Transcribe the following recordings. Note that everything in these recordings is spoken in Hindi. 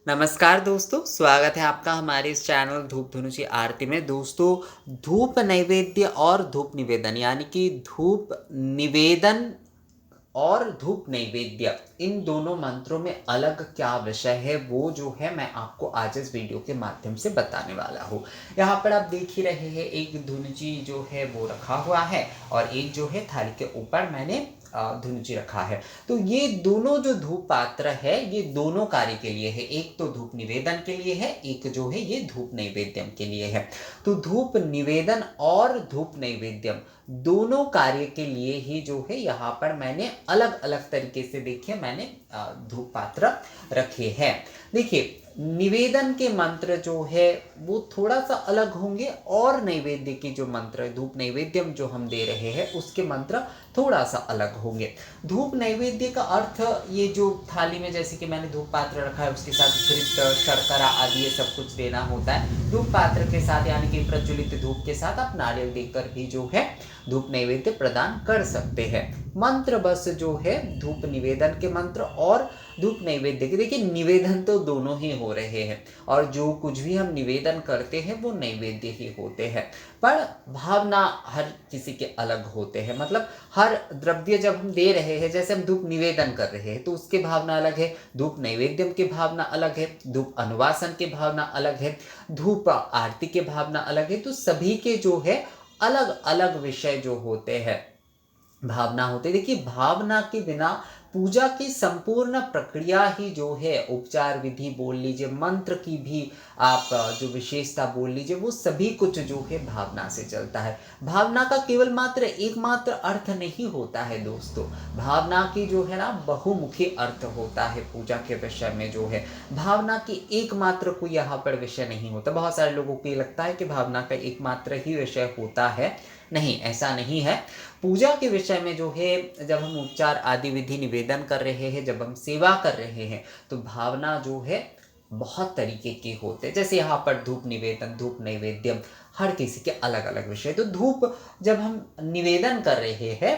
नमस्कार दोस्तों, स्वागत है आपका हमारे इस चैनल धूप धुनुची आरती में। दोस्तों, धूप नैवेद्य और धूप निवेदन यानी कि धूप निवेदन और धूप नैवेद्य, इन दोनों मंत्रों में अलग क्या विषय है वो जो है मैं आपको आज इस वीडियो के माध्यम से बताने वाला हूँ। यहाँ पर आप देख ही रहे हैं, एक धुनुची जो है वो रखा हुआ है और एक जो है थाली के ऊपर मैंने धुनुची रखा है। तो ये दोनों जो धूप पात्र है ये दोनों कार्य के लिए है। एक तो धूप निवेदन के लिए है, एक जो है ये धूप नैवेद्यम के लिए है। तो धूप निवेदन और धूप नैवेद्यम दोनों कार्य के लिए ही जो है यहाँ पर मैंने अलग अलग तरीके से देखिए मैंने धूप पात्र रखे हैं। देखिए, निवेदन के मंत्र जो है वो थोड़ा सा अलग होंगे और नैवेद्य के जो मंत्र धूप नैवेद्यम जो हम दे रहे हैं उसके मंत्र थोड़ा सा अलग होंगे। धूप नैवेद्य का अर्थ, ये जो थाली में जैसे कि मैंने धूप पात्र रखा है उसके साथ घृत शर्करा आदि ये सब कुछ देना होता है। धूप पात्र के साथ यानी कि प्रज्वलित धूप के साथ आप नारियल देकर भी जो है धूप नैवेद्य प्रदान कर सकते हैं। मंत्र बस जो है धूप निवेदन के मंत्र और धूप नैवेद्य के, देखिए निवेदन तो दोनों ही हो रहे हैं और जो कुछ भी हम निवेदन करते हैं वो नैवेद्य ही होते हैं, पर भावना हर किसी के अलग होते हैं। मतलब हर द्रव्य जब हम दे रहे हैं, जैसे हम धूप निवेदन कर रहे हैं तो उसकी भावना अलग है, धूप नैवेद्यम की भावना अलग है, धूप अनुवासन की भावना अलग है, धूप आरती की भावना अलग है। तो सभी के जो है अलग अलग विषय जो होते हैं, भावना होते। देखिए, भावना के बिना पूजा की संपूर्ण प्रक्रिया ही जो है, उपचार विधि बोल लीजिए, मंत्र की भी आप जो विशेषता बोल लीजिए, वो सभी कुछ जो है भावना से चलता है। भावना का केवल मात्र एकमात्र अर्थ नहीं होता है दोस्तों, भावना की जो है ना बहुमुखी अर्थ होता है। पूजा के विषय में जो है भावना की एकमात्र कोई यहाँ पर विषय नहीं होता। बहुत सारे लोगों को ये लगता है कि भावना का एकमात्र ही विषय होता है, नहीं, ऐसा नहीं है। पूजा के विषय में जो है, जब हम उपचार आदि विधि निवेदन कर रहे हैं, जब हम सेवा कर रहे हैं, तो भावना जो है बहुत तरीके के होते हैं। जैसे यहाँ पर धूप निवेदन धूप नैवेद्यम हर किसी के अलग अलग विषय। तो धूप जब हम निवेदन कर रहे हैं,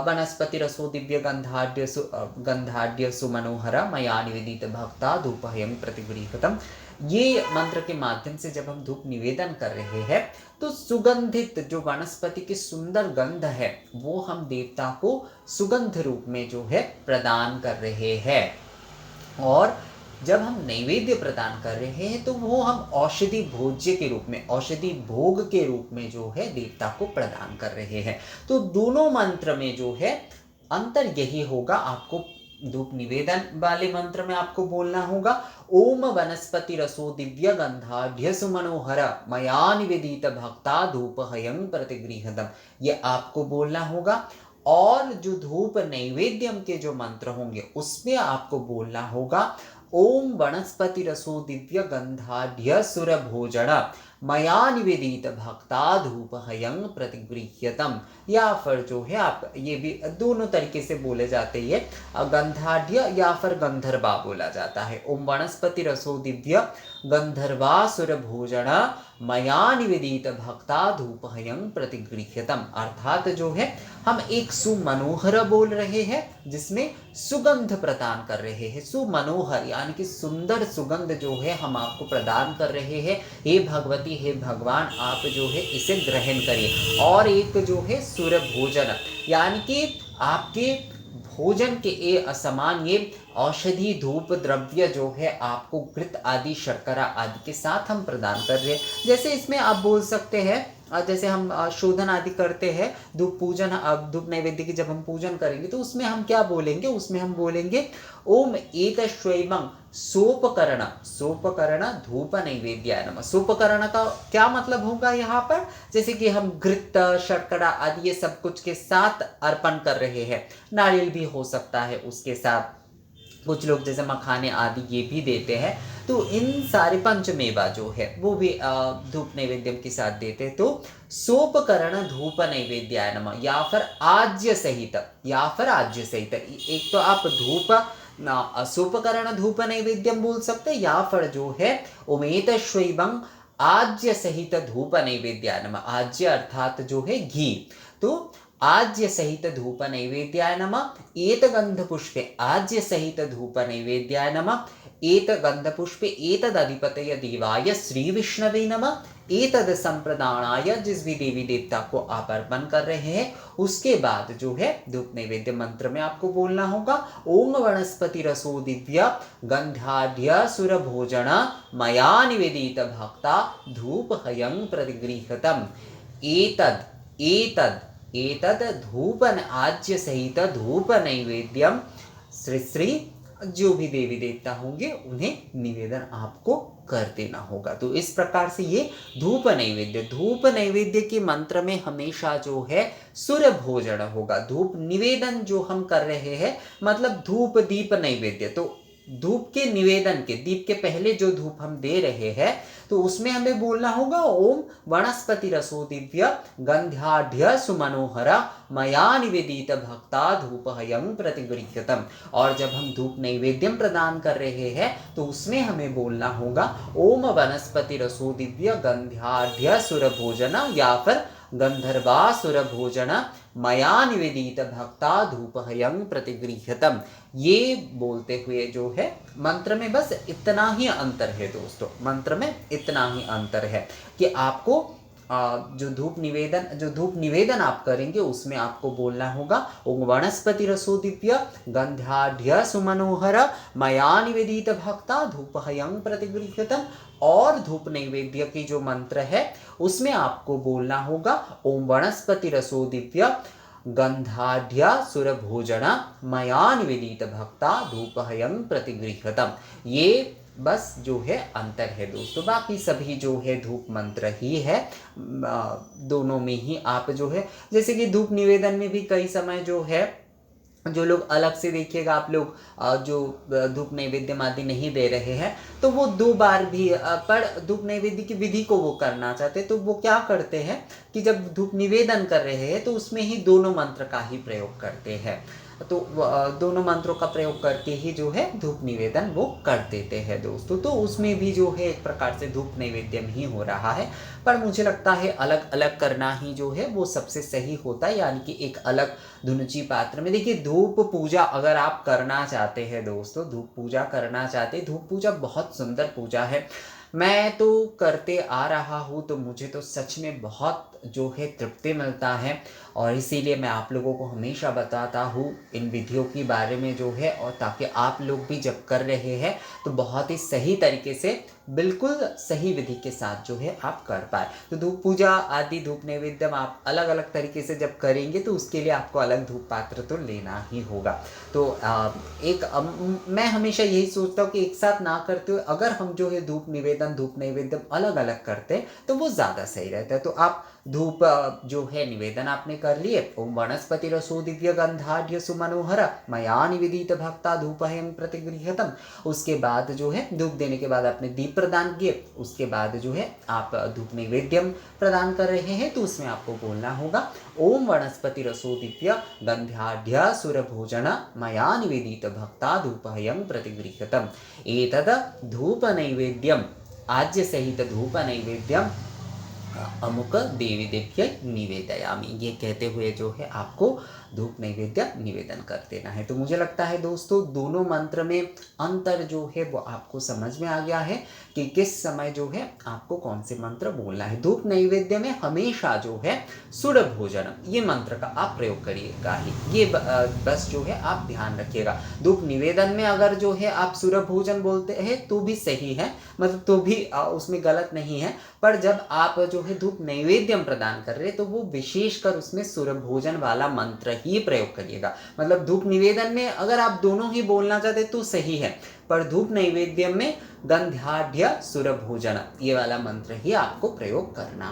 वनस्पति रसो दिव्य गंधाढ़ सुमनोहर मया निवेदित भक्ता धूपहयं प्रतिगृहीतम्, ये मंत्र के माध्यम से जब हम धूप निवेदन कर रहे हैं तो सुगंधित जो वनस्पति की सुंदर गंध है वो हम देवता को सुगंध रूप में जो है प्रदान कर रहे हैं। और जब हम नैवेद्य प्रदान कर रहे हैं तो वो हम औषधि भोज्य के रूप में, औषधि भोग के रूप में जो है देवता को प्रदान कर रहे हैं। तो दोनों मंत्र में जो है अंतर यही होगा। आपको धूप निवेदन वाले मंत्र में आपको बोलना होगा ओम वनस्पति रसो दिव्य गंधाढ़ सुमनोहर मया निवेदित भक्ता धूप हयं प्रतिगृहीतम्, ये आपको बोलना होगा। और जो धूप नैवेद्यम के जो मंत्र होंगे उसमें आपको बोलना होगा ओम वनस्पति रसो दिव्य गंधाढ़ सुर भोजन मया निवेदित भक्ता धूप हयं प्रतिगृह्यतम, या फिर जो है आप ये भी दोनों तरीके से बोले जाते हैं, गंधाढ़ या फिर गंधर्वा बोला जाता है। ओम वनस्पति रसो दिव्य गंधर्वासुर भोजन मया निवेदित भक्ता धूप हयं प्रतिगृह्यतम, अर्थात जो है हम एक सुमनोहर बोल रहे हैं जिसमें सुगंध प्रदान कर रहे हैं। सुमनोहर यानी कि सुंदर सुगंध जो है हम आपको प्रदान कर रहे हैं। हे भगवती, हे भगवान, आप जो है इसे ग्रहण करिए। और एक जो है सुर भोजन यानी कि आपके भोजन के समान ये औषधि धूप द्रव्य जो है आपको घृत आदि शर्करा आदि के साथ हम प्रदान कर रहे हैं। जैसे इसमें आप बोल सकते हैं, जैसे हम शोधन आदि करते हैं, धूप पूजन धूप नैवेद्य की जब हम पूजन करेंगे तो उसमें हम क्या बोलेंगे, उसमें हम बोलेंगे ओम एतश्वैवं सोपकरण सोपकरण धूप नैवेद्याय नमः। सोपकरण का क्या मतलब होगा यहाँ पर, जैसे कि हम घृत शर्करा आदि ये सब कुछ के साथ अर्पण कर रहे हैं, नारियल भी हो सकता है उसके साथ, कुछ लोग जैसे मखाने आदि ये भी देते हैं। तो इन सारे पंचमेवा जो है वो भी धूप नैवेद्यम के साथ देते हैं। तो सोपकरण धूप नैवेद्याय नमः या फिर आज्य सहित, या फिर आज्य सहित, एक तो आप धूप सोपकरण धूप नैवेद्यम बोल सकते हैं, या फिर जो है उमेत शैवं आज्य सहित धूप नैवेद्याय नमः। आज्य अर्थात जो है घी, तो आज्य सहित धूप नैवेद्याय नमः। एत गंध पुष्पे आज्य सहित धूप नैवेद्याय नमः। एत गंध पुष्पे एतदधिपतये देवाय श्री विष्णवे नमः। एतद संप्रदानाय, जिस भी देवी देवता को आप अर्पण कर रहे हैं उसके बाद जो है धूप नैवेद्य मंत्र में आपको बोलना होगा ओम वनस्पति रसो दिव्य गंध्याढ्य सुर भोजन मया निवेदित भक्ता धूप हयं प्रतिगृहतम। एतद एतद एतद धूप आज्य सहित धूप नैवेद्यम श्री श्री, जो भी देवी देवता होंगे उन्हें निवेदन आपको कर देना होगा। तो इस प्रकार से ये धूप नैवेद्य के मंत्र में हमेशा जो है सुर भोजन होगा। धूप निवेदन जो हम कर रहे हैं मतलब धूप दीप नैवेद्य, तो धूप के निवेदन के दीप के पहले जो धूप हम दे रहे हैं तो उसमें हमें बोलना होगा ओम वनस्पति रसो दिव्य गंध्याढ्य सुमनोहर मया निवेदित भक्ता धूप हयं प्रतिगृह्यतम। और जब हम धूप नैवेद्यम प्रदान कर रहे हैं तो उसमें हमें बोलना होगा ओम वनस्पति रसो दिव्य गंध्याढ्य सुर भोजन या फिर गंधर्वासुर भोजन मया निवेदित भक्ता धूप हयं प्रतिगृह्यतम। ये बोलते हुए जो है मंत्र में बस इतना ही अंतर है दोस्तों, मंत्र में इतना ही अंतर है कि आपको जो धूप निवेदन आप करेंगे उसमें आपको बोलना होगा ओम वनस्पति रसो दिव्य गंध्याढ्य सुमनोहर मया निवेदित भक्ता धूप हयं प्रतिगृह्यतम। और धूप नैवेद्य की जो मंत्र है उसमें आपको बोलना होगा ओम वनस्पति रसो दिव्य गंधाढ्य सुर भोजन मया निवेदित भक्ता धूप हयं प्रतिगृह्यतम। ये बस जो है अंतर है दोस्तों, बाकी सभी जो है धूप मंत्र ही है। दोनों में ही आप जो है जैसे कि धूप निवेदन में भी कई समय जो है जो लोग अलग से देखिएगा आप लोग जो धूप नैवेद्य आदि नहीं दे रहे हैं तो वो 2 बार भी पर धूप नैवेद्य की विधि को वो करना चाहते तो वो क्या करते हैं कि जब धूप निवेदन कर रहे हैं तो उसमें ही दोनों मंत्र का ही प्रयोग करते हैं। तो दोनों मंत्रों का प्रयोग करके ही जो है धूप निवेदन वो कर देते हैं दोस्तों। तो उसमें भी जो है एक प्रकार से धूप नैवेद्यम ही हो रहा है, पर मुझे लगता है अलग अलग करना ही जो है वो सबसे सही होता है, यानी कि एक अलग धुनुची पात्र में। देखिए धूप पूजा अगर आप करना चाहते हैं दोस्तों, धूप पूजा करना चाहते हैं, धूप पूजा बहुत सुंदर पूजा है, मैं तो करते आ रहा हूँ तो मुझे तो सच में बहुत जो है तृप्ति मिलता है। और इसीलिए मैं आप लोगों को हमेशा बताता हूँ इन विधियों के बारे में जो है, और ताकि आप लोग भी जब कर रहे हैं तो बहुत ही सही तरीके से बिल्कुल सही विधि के साथ जो है आप कर पाए। तो धूप पूजा आदि धूप नैवेद्यम आप अलग अलग तरीके से जब करेंगे तो उसके लिए आपको अलग धूप पात्र तो लेना ही होगा। तो मैं हमेशा यही सोचता हूँ कि एक साथ ना करते हुए अगर हम जो है धूप नैवेद्यम अलग अलग करते हैं तो वो ज़्यादा सही रहता है। तो आप धूप जो है निवेदन आपने कर लिए ओम वनस्पति रसो दिव्य गंधाढ्य सुमनोहर मया निवेदित भक्ता धूप हयं प्रतिगृह्यतम। उसके बाद जो है धूप देने के बाद आपने दीप प्रदान किए, उसके बाद जो है आप धूप नैवेद्यम प्रदान कर रहे हैं तो उसमें आपको बोलना होगा ओम वनस्पति रसो दिव्य गंध्याढ्य सुर भोजन मया निवेदित भक्ता धूप हयं प्रतिगृह्यतम। एतद धूप नैवेद्यम आज्य सहित धूप नैवेद्यम अमुक देवी देव्य निवेदयामि। ये कहते हुए जो है आपको धूप नैवेद्य निवेदन कर देना है। तो मुझे लगता है दोस्तों दोनों मंत्र में अंतर जो है वो आपको समझ में आ गया है कि किस समय जो है आपको कौन से मंत्र बोलना है। धूप नैवेद्य में हमेशा जो है सुर भोजन ये मंत्र का आप प्रयोग करिएगा ही, ये बस जो है आप ध्यान रखिएगा। धूप निवेदन में अगर जो है आप सुर भोजन बोलते हैं तो भी सही है, मतलब तो भी उसमें गलत नहीं है, पर जब आप जो है धूप नैवेद्यम प्रदान कर रहे हैं तो वो विशेषकर उसमें सुर भोजन वाला मंत्र ही प्रयोग करिएगा। मतलब धूप निवेदन में अगर आप दोनों ही बोलना चाहते तो सही है, पर धूप नैवेद्यम में गंध्याढ्य सुर भोजन ये वाला मंत्र ही आपको प्रयोग करना